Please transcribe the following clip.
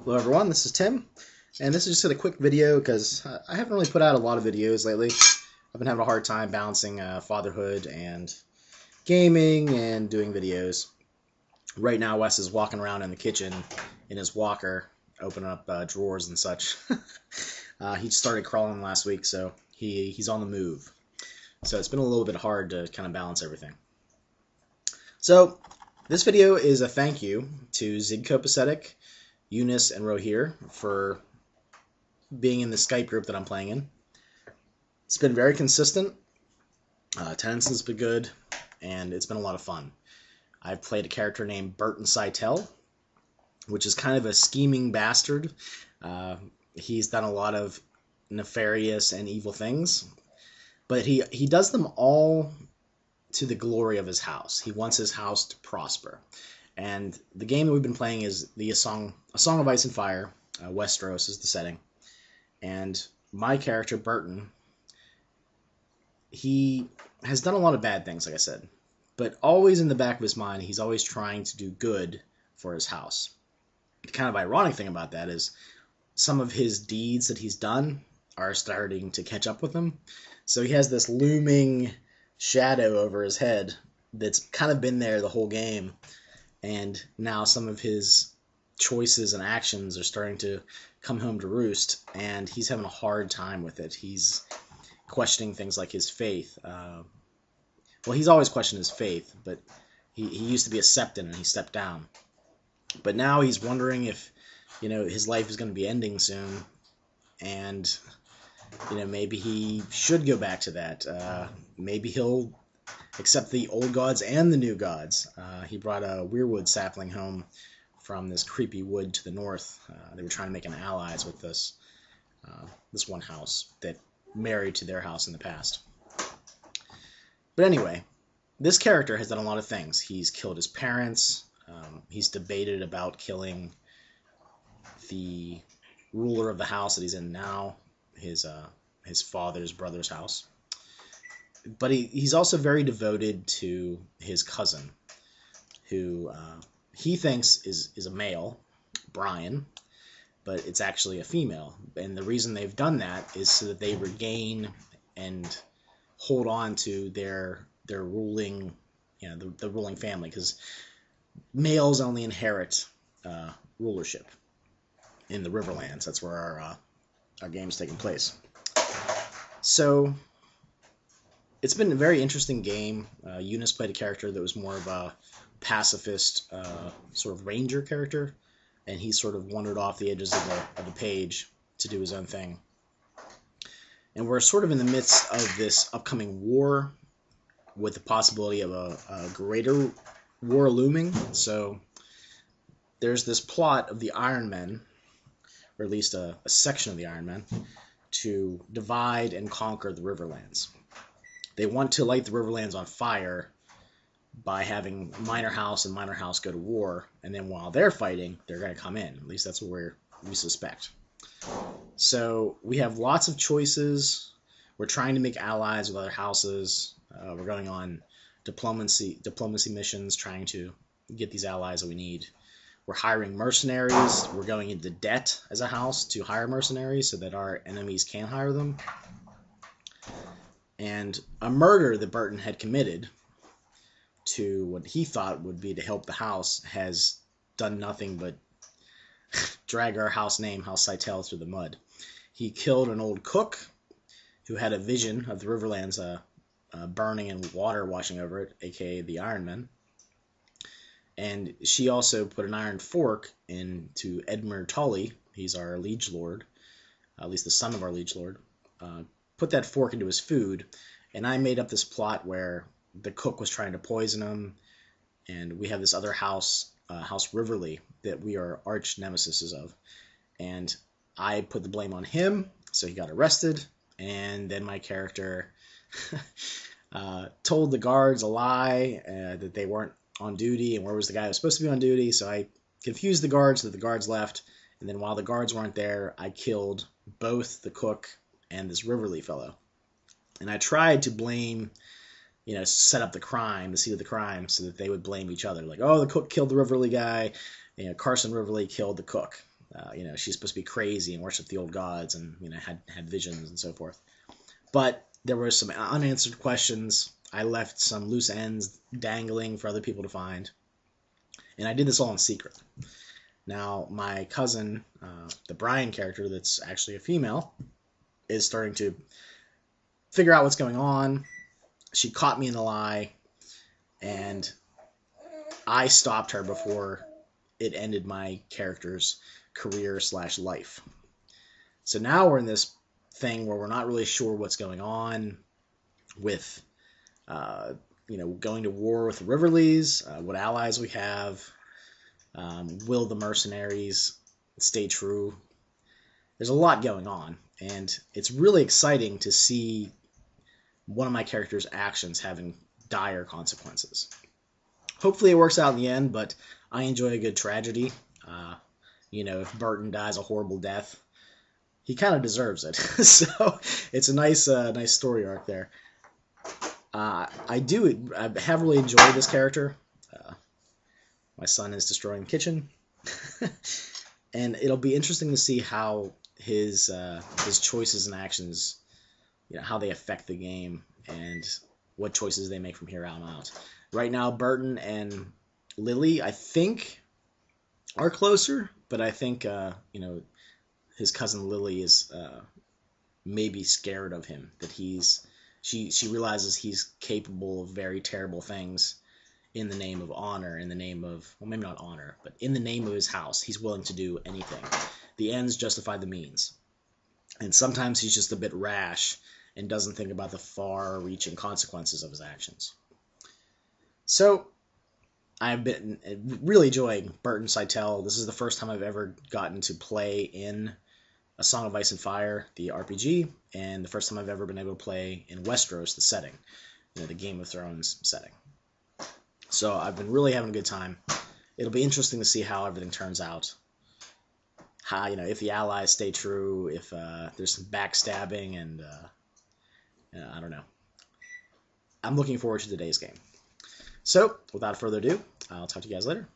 Hello everyone, this is Tim, and this is just a quick video because I haven't really put out a lot of videos lately. I've been having a hard time balancing fatherhood and gaming and doing videos. Right now Wes is walking around in the kitchen in his walker, opening up drawers and such. He started crawling last week, so he's on the move. So it's been a little bit hard to kind of balance everything. So this video is a thank you to Zigcopacetic, Eunice, and Rohir for being in the Skype group that I'm playing in. It's been very consistent. Attendance has been good, and it's been a lot of fun. I've played a character named Bertin Cytell, which is kind of a scheming bastard. He's done a lot of nefarious and evil things, but he does them all to the glory of his house. He wants his house to prosper. And the game that we've been playing is A Song of Ice and Fire. Westeros is the setting. And my character, Bertin, he has done a lot of bad things, like I said. But always in the back of his mind, he's always trying to do good for his house. The kind of ironic thing about that is some of his deeds that he's done are starting to catch up with him. So he has this looming shadow over his head that's kind of been there the whole game. And now some of his choices and actions are starting to come home to roost, and he's having a hard time with it. He's questioning things like his faith. Well, he's always questioned his faith, but he used to be a septon, and he stepped down. But now he's wondering if, his life is going to be ending soon, and, maybe he should go back to that. Maybe he'll accept the old gods and the new gods. He brought a weirwood sapling home from this creepy wood to the north. They were trying to make an allies with this one house that married to their house in the past. But anyway, this character has done a lot of things. He's killed his parents. He's debated about killing the ruler of the house that he's in now, his father's brother's house. But he's also very devoted to his cousin, who he thinks is a male, Brian, but it's actually a female. And the reason they've done that is so that they regain and hold on to their ruling, the ruling family, because males only inherit rulership in the Riverlands. That's where our game's taking place. So it's been a very interesting game. Eunice played a character that was more of a pacifist, sort of ranger character, and he sort of wandered off the edges of the page to do his own thing. And we're sort of in the midst of this upcoming war, with the possibility of a greater war looming. So there's this plot of the Iron Men, or at least a section of the Iron Men, to divide and conquer the Riverlands. They want to light the Riverlands on fire by having Minor House and Minor House go to war, and then while they're fighting, they're going to come in. At least that's what we suspect. So we have lots of choices. We're trying to make allies with other houses. We're going on diplomacy missions, trying to get these allies that we need. We're hiring mercenaries. We're going into debt as a house to hire mercenaries so that our enemies can hire them. And a murder that Bertin had committed to what he thought would be to help the house has done nothing but drag our house name, House Cytell, through the mud. He killed an old cook who had a vision of the Riverlands burning and water washing over it, aka the Iron Men. And she also put an iron fork into Edmure Tully. He's our liege lord, at least the son of our liege lord. Put that fork into his food, and I made up this plot where the cook was trying to poison him, and we have this other house, House Riverly, that we are arch nemesis of. And I put the blame on him, so he got arrested, and then my character told the guards a lie, that they weren't on duty, and where was the guy who was supposed to be on duty. So I confused the guards so that the guards left, and then while the guards weren't there, I killed both the cook and this Riverly fellow. And I tried to blame, set up the crime, the seed of the crime, so that they would blame each other. Like, oh, the cook killed the Riverly guy, Carson Riverly killed the cook. She's supposed to be crazy and worship the old gods, and had visions and so forth. But there were some unanswered questions. I left some loose ends dangling for other people to find, and I did this all in secret. Now, my cousin, the Brian character, that's actually a female, is starting to figure out what's going on. She caught me in the lie, and I stopped her before it ended my character's career/life. So now we're in this thing where we're not really sure what's going on with, going to war with the Riverleys, what allies we have, will the mercenaries stay true? There's a lot going on, and it's really exciting to see one of my character's actions having dire consequences. Hopefully it works out in the end, but I enjoy a good tragedy. If Bertin dies a horrible death, he kind of deserves it. So it's a nice story arc there. I have really enjoyed this character. My son is destroying the kitchen, and it'll be interesting to see how his choices and actions, how they affect the game and what choices they make from here on out. Right now, Bertin and Lily, I think, are closer, but I think his cousin Lily is maybe scared of him, that she realizes he's capable of very terrible things in the name of honor, in the name of, well, maybe not honor, but in the name of his house. He's willing to do anything. The ends justify the means. And sometimes he's just a bit rash and doesn't think about the far-reaching consequences of his actions. So, I've been really enjoying Bertin Cytell. This is the first time I've ever gotten to play in A Song of Ice and Fire, the RPG, and the first time I've ever been able to play in Westeros, the setting, the Game of Thrones setting. So I've been really having a good time. It'll be interesting to see how everything turns out. How, if the allies stay true, if there's some backstabbing, and I don't know. I'm looking forward to today's game. So, without further ado, I'll talk to you guys later.